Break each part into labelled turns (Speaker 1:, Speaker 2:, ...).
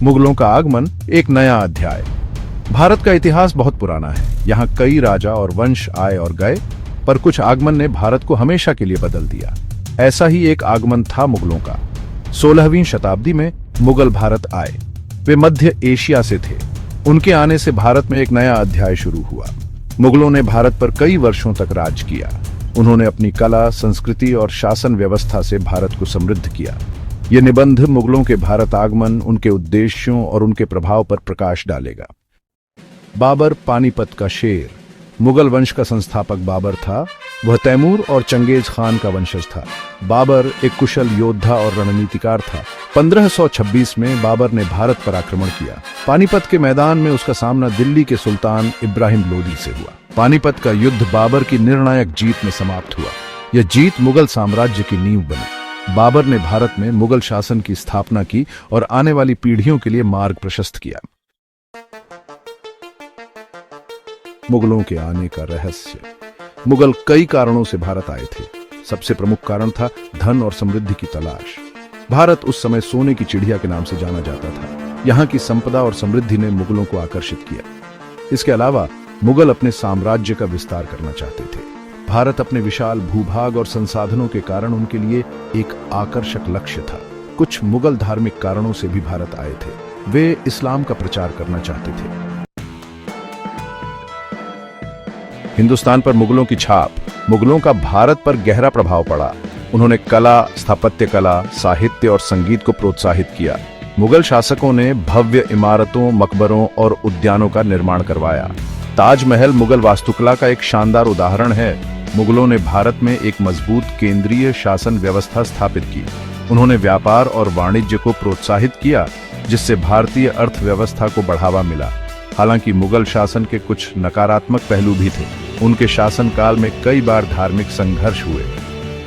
Speaker 1: मुगलों का आगमन एक नया अध्याय। भारत का इतिहास बहुत पुराना है। यहाँ कई राजा और वंश आए और गए, पर कुछ आगमन ने भारत को हमेशा के लिए बदल दिया। ऐसा ही एक आगमन था मुगलों का। 16वीं शताब्दी में मुगल भारत आए। वे मध्य एशिया से थे। उनके आने से भारत में एक नया अध्याय शुरू हुआ। मुगलों ने भारत पर कई वर्षों तक राज किया। उन्होंने अपनी कला, संस्कृति और शासन व्यवस्था से भारत को समृद्ध किया। ये निबंध मुगलों के भारत आगमन, उनके उद्देश्यों और उनके प्रभाव पर प्रकाश डालेगा। बाबर, पानीपत का शेर। मुगल वंश का संस्थापक बाबर था। वह तैमूर और चंगेज खान का वंशज था। बाबर एक कुशल योद्धा और रणनीतिकार था। 1526 में बाबर ने भारत पर आक्रमण किया। पानीपत के मैदान में उसका सामना दिल्ली के सुल्तान इब्राहिम लोदी से हुआ। पानीपत का युद्ध बाबर की निर्णायक जीत में समाप्त हुआ। यह जीत मुगल साम्राज्य की नींव बनी। बाबर ने भारत में मुगल शासन की स्थापना की और आने वाली पीढ़ियों के लिए मार्ग प्रशस्त किया। मुगलों के आने का रहस्य। मुगल कई कारणों से भारत आए थे। सबसे प्रमुख कारण था धन और समृद्धि की तलाश। भारत उस समय सोने की चिड़िया के नाम से जाना जाता था। यहाँ की संपदा और समृद्धि ने मुगलों को आकर्षित किया। इसके अलावा मुगल अपने साम्राज्य का विस्तार करना चाहते थे। भारत अपने विशाल भूभाग और संसाधनों के कारण उनके लिए एक आकर्षक लक्ष्य था। कुछ मुगल धार्मिक कारणों से भी भारत आए थे। वे इस्लाम का प्रचार करना चाहते थे। हिंदुस्तान पर मुगलों की छाप। मुगलों का भारत पर गहरा प्रभाव पड़ा। उन्होंने कला, स्थापत्य कला, साहित्य और संगीत को प्रोत्साहित किया। मुगल शासकों ने भव्य इमारतों, मकबरों और उद्यानों का निर्माण करवाया। ताजमहल मुगल वास्तुकला का एक शानदार उदाहरण है। मुगलों ने भारत में एक मजबूत केंद्रीय शासन व्यवस्था स्थापित की। उन्होंने व्यापार और वाणिज्य को प्रोत्साहित किया, जिससे भारतीय अर्थव्यवस्था को बढ़ावा मिला। हालांकि मुगल शासन के कुछ नकारात्मक पहलू भी थे। उनके शासनकाल में कई बार धार्मिक संघर्ष हुए।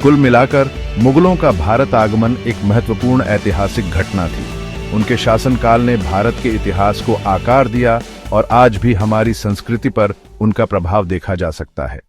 Speaker 1: कुल मिलाकर मुगलों का भारत आगमन एक महत्वपूर्ण ऐतिहासिक घटना थी। उनके शासनकाल ने भारत के इतिहास को आकार दिया और आज भी हमारी संस्कृति पर उनका प्रभाव देखा जा सकता है।